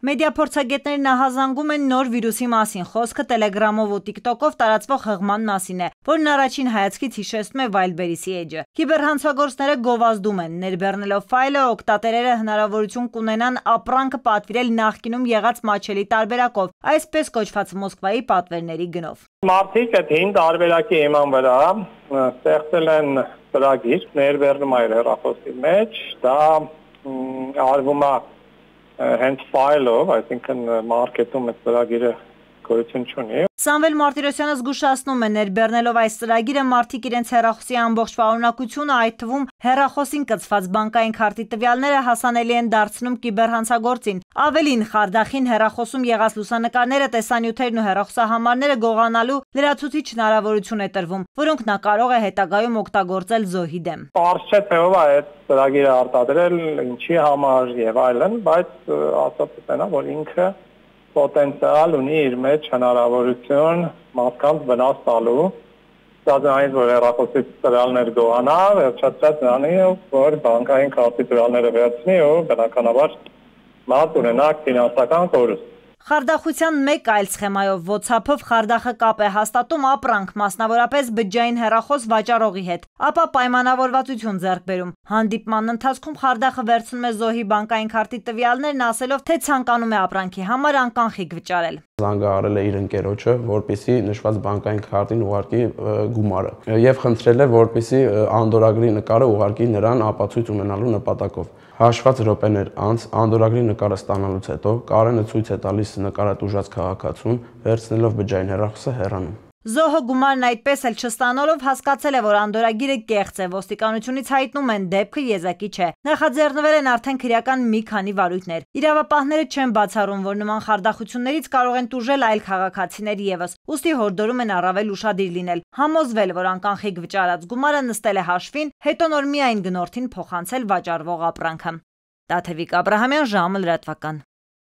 Մեդիափորձագետներն ահազանգում են նոր վիրուսի մասին, խոսքը Telegram-ով ու TikTok-ով տարածվող հղման մասին է, որն առաջին հայացքից հիշեցնում է Wildberries-ի էջը։ Կիբերհանցագործները գովազդում են, ներբեռնելով ֆայլը, օգտատերերը հնարավորություն կունենան ապրանքը պատվիրել նախկինում եղած մատչելի տարբերակով, այսպես կոչված Մոսկվայի պատվերների գնով։ Մարդիկ այդ հին տարբերակի հիման վրա ստեղծել են ծրագիր, ներբեռնում է հեռախոսի մեջ, դա արվում է հենց ֆայլով, այսինքն մարքեթում այդ ծրագիրը գոյություն չունի։ Սամվել Մարտիրոսյանը զգուշացնում է, ներբեռնելով այս ծրագիրը մարդիկ իրենց հեռախոսի ամբողջ պարունակությունը, այդ թվում հեռախոսին կցված բանկային քարտի տվյալները հասանելի են դարձնում կիբերհանցագործին։ Ավելին, խարդախին հեռախոսում եղած լուսանկարները, տեսանյութերն ու հեռախոսահամարները գողանալու լրացուցիչ հնարավորություն է տրվում, որոնք նա կարող է հետագայում օգտագործել զոհի դեմ։ Պարզ չէ թե ով է այդ ծրագիրը արտադրել, ինչի համար եւ այլն, բայց ասած է, որ ինքը պոտենցիալ ունի իր մեջ հնարավորություն մարդկանց վնաս տալու, դրանից որ հեռախոսի տվյալներ գողանա, վերջացած նրանի, որ բանկային քարտի տվյալները վերցնի ու բնականաբար մարդ ունենա ֆինանսական կորուստ։ Խարդախության մեկ այլ սխեմայով WhatsApp-ով խարդախը կապ է հաստատում ապրանք, մասնավորապես բջջային հեռախոս վաճառողի հետ, ապա պայմանավորվածություն ձեռք բերում։ Հանդիպման ընթացքում խարդախը վերցնում է զոհի բանկային քարտի տվյալներն, ասելով, թե ցանկանում է ապրանքի համար անկանխիկ վճարել։ Զանգահարել է իր ընկերոջը, որպեսզի նշված բանկային քարտին ուղարկի գումարը եւ խնդրել է, որպեսզի անդորագրի նկարը ուղարկի նրան ապացույց ունենալու նպատակով։ Հաշված րոպեներ անց անդորագրի նկարը ստանալուց հետո Կարենը ցույց է տալիս նկարատուժած քաղաքացուն, վերցնելով բջջային հեռախոսը հեռանում։ Զոհը գումարն այդպես էլ չստանալով հասկացել է, որ անդորագիրը կեղծ է, ոստիկանությունից հայտնում են դեպքը եզակի չէ։ Նախաձեռնվել են արդեն քրեական մի քանի վարույթներ։ Իրավապահները չեն բացառում, որ նման խարդախություններից կարող են տուժել այլ քաղաքացիներ եւս, ուստի հորդորում են առավել ուշադիր լինել, համոզվել, որ անկանխիկ վճարած գումարը նստել է հաշվին, հետո նոր միայն գնորդին փոխանցել վաճառվող ապրանքը։ Տաթևիկ Աբրահամյան, ժամը լրատվական։